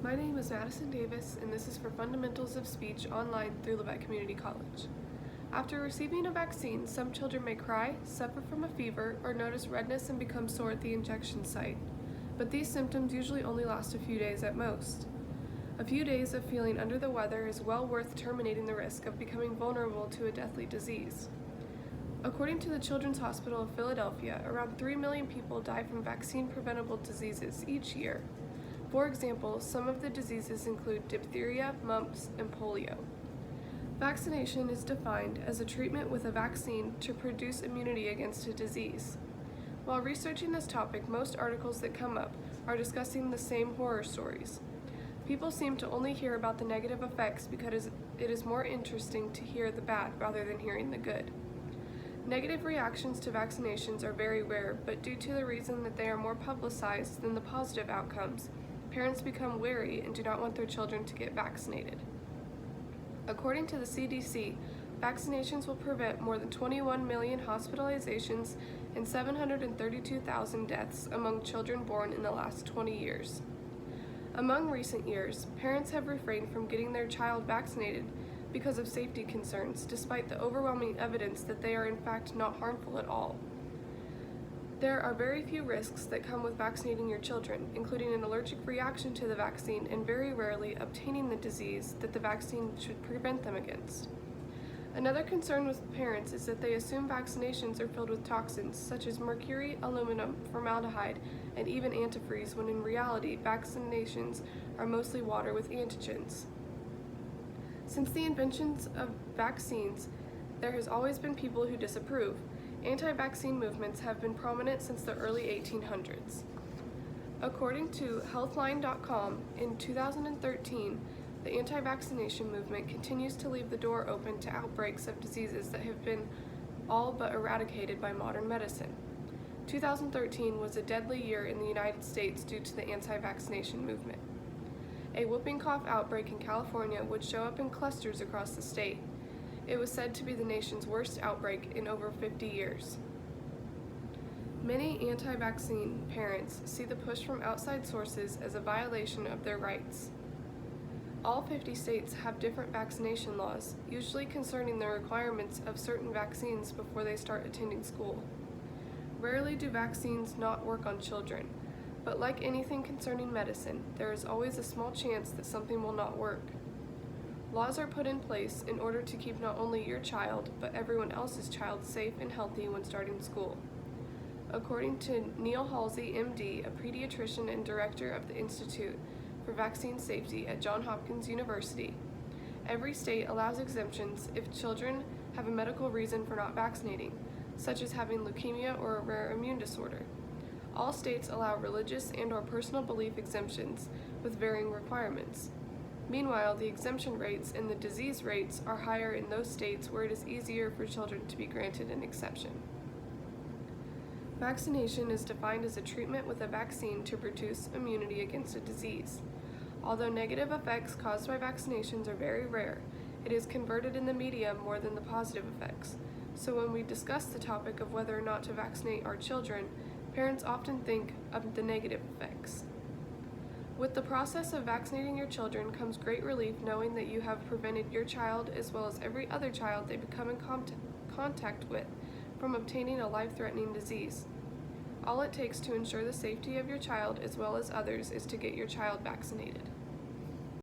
My name is Madison Davis, and this is for Fundamentals of Speech online through Levette Community College. After receiving a vaccine, some children may cry, suffer from a fever, or notice redness and become sore at the injection site. But these symptoms usually only last a few days at most. A few days of feeling under the weather is well worth terminating the risk of becoming vulnerable to a deathly disease. According to the Children's Hospital of Philadelphia, around 3 million people die from vaccine-preventable diseases each year. For example, some of the diseases include diphtheria, mumps, and polio. Vaccination is defined as a treatment with a vaccine to produce immunity against a disease. While researching this topic, most articles that come up are discussing the same horror stories. People seem to only hear about the negative effects because it is more interesting to hear the bad rather than hearing the good. Negative reactions to vaccinations are very rare, but due to the reason that they are more publicized than the positive outcomes, parents become wary and do not want their children to get vaccinated. According to the CDC, vaccinations will prevent more than 21 million hospitalizations and 732,000 deaths among children born in the last 20 years. Among recent years, parents have refrained from getting their child vaccinated because of safety concerns, despite the overwhelming evidence that they are in fact not harmful at all. There are very few risks that come with vaccinating your children, including an allergic reaction to the vaccine and very rarely obtaining the disease that the vaccine should prevent them against. Another concern with parents is that they assume vaccinations are filled with toxins such as mercury, aluminum, formaldehyde, and even antifreeze, when in reality, vaccinations are mostly water with antigens. Since the inventions of vaccines, there has always been people who disapprove. Anti-vaccine movements have been prominent since the early 1800s. According to Healthline.com, in 2013, the anti-vaccination movement continues to leave the door open to outbreaks of diseases that have been all but eradicated by modern medicine. 2013 was a deadly year in the United States due to the anti-vaccination movement. A whooping cough outbreak in California would show up in clusters across the state. It was said to be the nation's worst outbreak in over 50 years. Many anti-vaccine parents see the push from outside sources as a violation of their rights. All 50 states have different vaccination laws, usually concerning the requirements of certain vaccines before they start attending school. Rarely do vaccines not work on children, but like anything concerning medicine, there is always a small chance that something will not work. Laws are put in place in order to keep not only your child, but everyone else's child safe and healthy when starting school. According to Neil Halsey, MD, a pediatrician and director of the Institute for Vaccine Safety at Johns Hopkins University, every state allows exemptions if children have a medical reason for not vaccinating, such as having leukemia or a rare immune disorder. All states allow religious and/or personal belief exemptions with varying requirements. Meanwhile, the exemption rates and the disease rates are higher in those states where it is easier for children to be granted an exception. Vaccination is defined as a treatment with a vaccine to produce immunity against a disease. Although negative effects caused by vaccinations are very rare, it is converted in the media more than the positive effects. So when we discuss the topic of whether or not to vaccinate our children, parents often think of the negative effects. With the process of vaccinating your children comes great relief knowing that you have prevented your child, as well as every other child they become in contact with, from obtaining a life-threatening disease. All it takes to ensure the safety of your child as well as others is to get your child vaccinated.